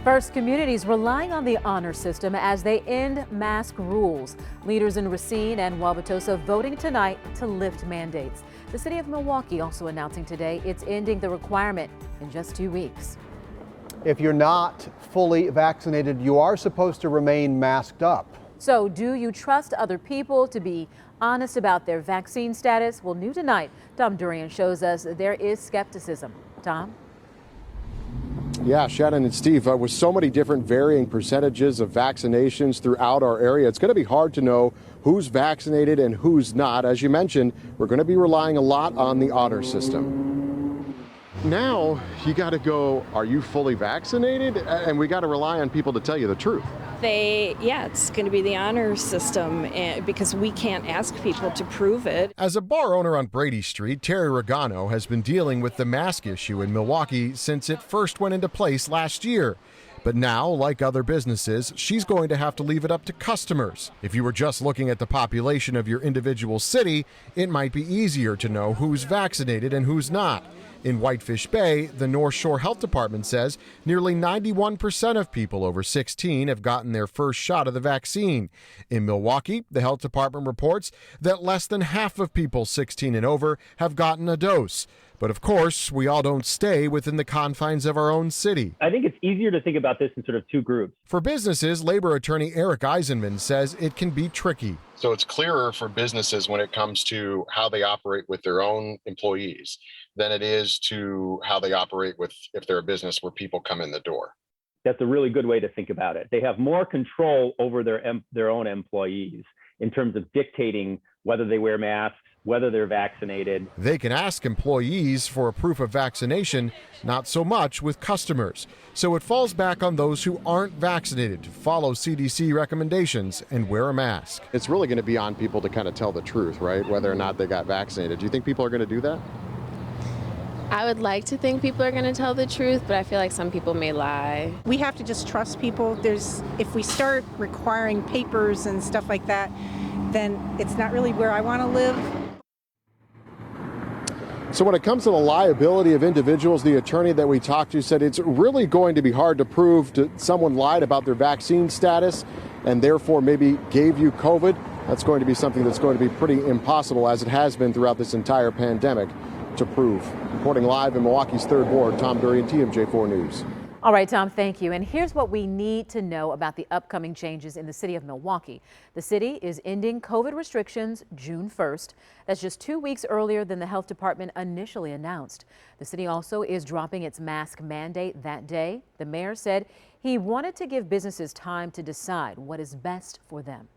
First, communities relying on the honor system as they end mask rules. Leaders in Racine and Wauwatosa voting tonight to lift mandates. The city of Milwaukee also announcing today it's ending the requirement in just 2 weeks. If you're not fully vaccinated, you are supposed to remain masked up. So do you trust other people to be honest about their vaccine status? Well, new tonight, Tom Durian shows us there is skepticism. Tom? Yeah, Shannon and Steve, with so many different varying percentages of vaccinations throughout our area, it's going to be hard to know who's vaccinated and who's not. As you mentioned, we're going to be relying a lot on the honor system. Now you got to go, are you fully vaccinated? And we got to rely on people to tell you the truth. It's going to be the honor system because we can't ask people to prove it. As a bar owner on Brady Street, Terry Regano has been dealing with the mask issue in Milwaukee since it first went into place last year. But now, like other businesses, she's going to have to leave it up to customers. If you were just looking at the population of your individual city, it might be easier to know who's vaccinated and who's not. In Whitefish Bay, the North Shore Health Department says nearly 91% of people over 16 have gotten their first shot of the vaccine. In Milwaukee, the health department reports that less than half of people 16 and over have gotten a dose. But of course, we all don't stay within the confines of our own city. I think it's easier to think about this in sort of two groups. For businesses, labor attorney Eric Eisenman says it can be tricky. So it's clearer for businesses when it comes to how they operate with their own employees than it is to how they operate with if they're a business where people come in the door. That's a really good way to think about it. They have more control over their own employees in terms of dictating whether they wear masks, whether they're vaccinated. They can ask employees for a proof of vaccination, not so much with customers. So it falls back on those who aren't vaccinated to follow CDC recommendations and wear a mask. It's really going to be on people to kind of tell the truth, right? Whether or not they got vaccinated. Do you think people are going to do that? I would like to think people are going to tell the truth, but I feel like some people may lie. We have to just trust people. If we start requiring papers and stuff like that, then it's not really where I want to live. So when it comes to the liability of individuals, the attorney that we talked to said it's really going to be hard to prove that someone lied about their vaccine status and therefore maybe gave you COVID. That's going to be something that's going to be pretty impossible, as it has been throughout this entire pandemic, to prove. Reporting live in Milwaukee's 3rd Ward, Tom Durian, TMJ4 News. All right, Tom, thank you. And here's what we need to know about the upcoming changes in the city of Milwaukee. The city is ending COVID restrictions June 1st. That's just 2 weeks earlier than the health department initially announced. The city also is dropping its mask mandate that day. The mayor said he wanted to give businesses time to decide what is best for them.